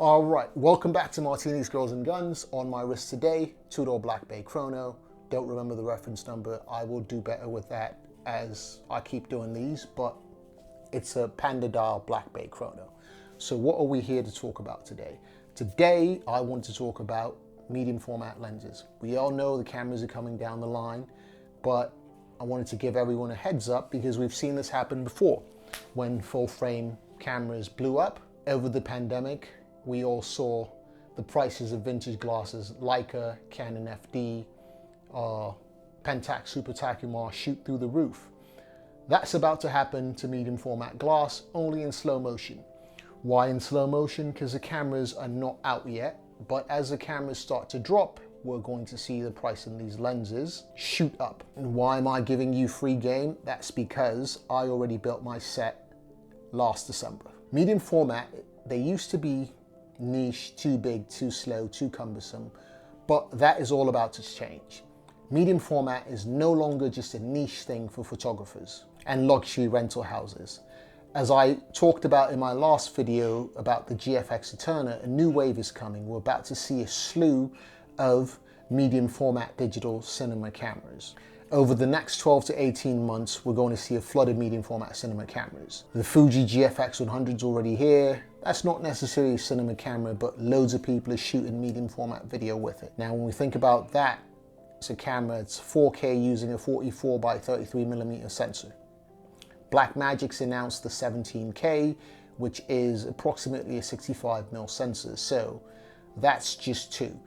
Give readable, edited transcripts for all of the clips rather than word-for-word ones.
All right, welcome back to Martinis, Girls and Guns. On my wrist today, two-door Black Bay Chrono. Don't remember the reference number. I will do better with that as I keep doing these, but it's a Panda dial Black Bay Chrono. So what are we here to talk about today? Today, I want to talk about medium format lenses. We all know the cameras are coming down the line, but I wanted to give everyone a heads up because we've seen this happen before. When full frame cameras blew up over the pandemic, we all saw the prices of vintage glasses, Leica, Canon FD, Pentax Super Takumar shoot through the roof. That's about to happen to medium format glass, only in slow motion. Why in slow motion? Because the cameras are not out yet, but as the cameras start to drop, we're going to see the price in these lenses shoot up. And why am I giving you free game? That's because I already built my set last December. Medium format, they used to be niche, too big, too slow, too cumbersome, but that is all about to change. Medium format is no longer just a niche thing for photographers and luxury rental houses. As I talked about in my last video about the GFX Eterna, a new wave is coming. We're about to see a slew of medium format digital cinema cameras. Over the next 12 to 18 months, we're going to see a flood of medium format cinema cameras. The Fuji GFX 100 is already here. That's not necessarily a cinema camera, but loads of people are shooting medium format video with it. Now, when we think about that, it's a camera, it's 4K using a 44 by 33mm sensor. Blackmagic's announced the 17K, which is approximately a 65mm sensor. So that's just two.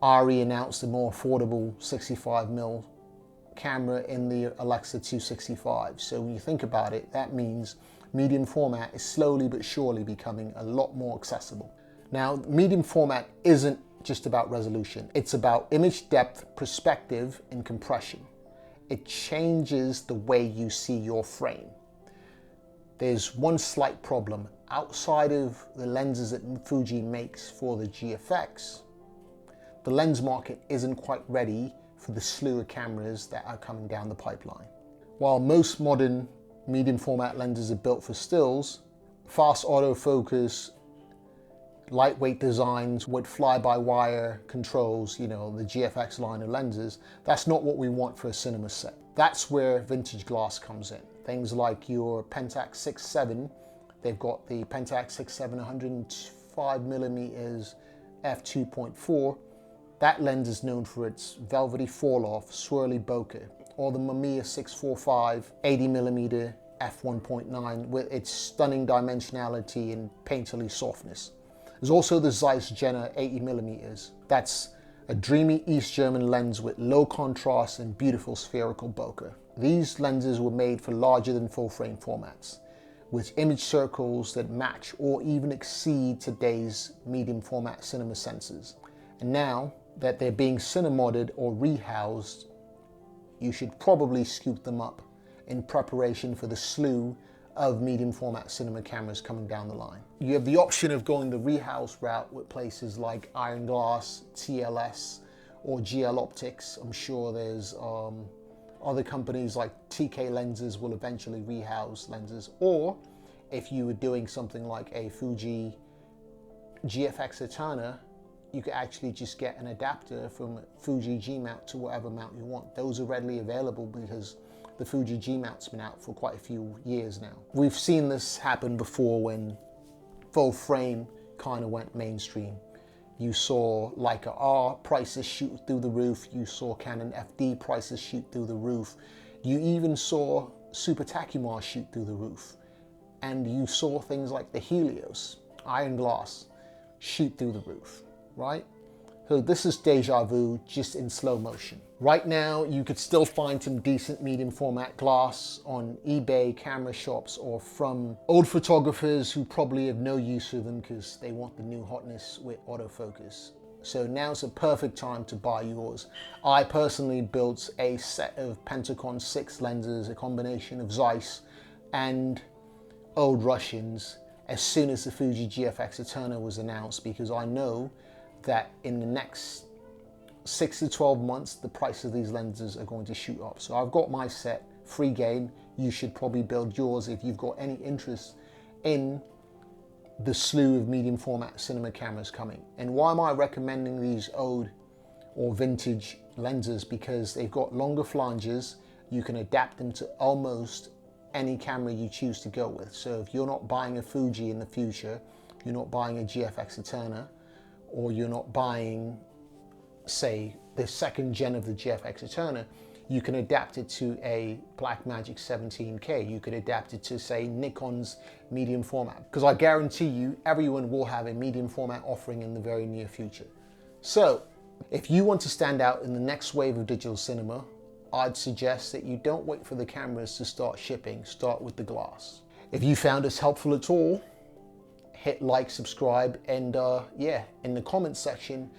Arri announced a more affordable 65mm camera in the Alexa 265. So when you think about it, that means medium format is slowly but surely becoming a lot more accessible. Now, medium format isn't just about resolution. It's about image depth, perspective, and compression. It changes the way you see your frame. There's one slight problem. Outside of the lenses that Fuji makes for the GFX, the lens market isn't quite ready for the slew of cameras that are coming down the pipeline. While most modern medium format lenses are built for stills, fast autofocus, lightweight designs with fly-by-wire controls, you know, the GFX line of lenses, that's not what we want for a cinema set. That's where vintage glass comes in. Things like your Pentax 6.7, they've got the Pentax 6.7 105mm f2.4. That lens is known for its velvety falloff, swirly bokeh, or the Mamiya 645 80mm f1.9 with its stunning dimensionality and painterly softness. There's also the Zeiss Jena 80mm. That's a dreamy East German lens with low contrast and beautiful spherical bokeh. These lenses were made for larger than full frame formats, with image circles that match or even exceed today's medium format cinema sensors. And now that they're being cinemodded or rehoused, you should probably scoop them up in preparation for the slew of medium format cinema cameras coming down the line. You have the option of going the rehouse route with places like Iron Glass, TLS, or GL Optics. I'm sure there's other companies like TK Lenses will eventually rehouse lenses, or if you were doing something like a Fuji GFX Eterna, you could actually just get an adapter from Fuji G mount to whatever mount you want. Those are readily available because the Fuji G mount's been out for quite a few years now. We've seen this happen before when full frame kind of went mainstream. You saw Leica R prices shoot through the roof. You saw Canon FD prices shoot through the roof. You even saw Super Takumar shoot through the roof. And you saw things like the Helios, Iron Glass, shoot through the roof. Right? So this is deja vu, just in slow motion. Right now, you could still find some decent medium format glass on eBay, camera shops, or from old photographers who probably have no use for them because they want the new hotness with autofocus. So now's a perfect time to buy yours. I personally built a set of Pentax 6 lenses, a combination of Zeiss and old Russians, as soon as the Fuji GFX Eterna was announced, because I know that in the next 6 to 12 months, the price of these lenses are going to shoot up. So I've got my set, free game. You should probably build yours if you've got any interest in the slew of medium format cinema cameras coming. And why am I recommending these old or vintage lenses? Because they've got longer flanges. You can adapt them to almost any camera you choose to go with. So if you're not buying a Fuji in the future, you're not buying a GFX Eterna, or you're not buying, say, the second gen of the GFX Eterna, you can adapt it to a Blackmagic 17K. You could adapt it to, say, Nikon's medium format. Because I guarantee you, everyone will have a medium format offering in the very near future. So, if you want to stand out in the next wave of digital cinema, I'd suggest that you don't wait for the cameras to start shipping. Start with the glass. If you found this helpful at all, hit like, subscribe, and yeah, in the comments section,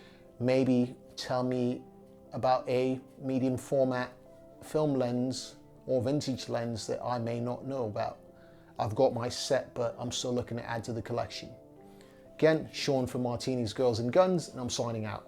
maybe tell me about a medium format film lens or vintage lens that I may not know about. I've got my set, but I'm still looking to add to the collection. Again, Sean from Martini's Girls and Guns, and I'm signing out.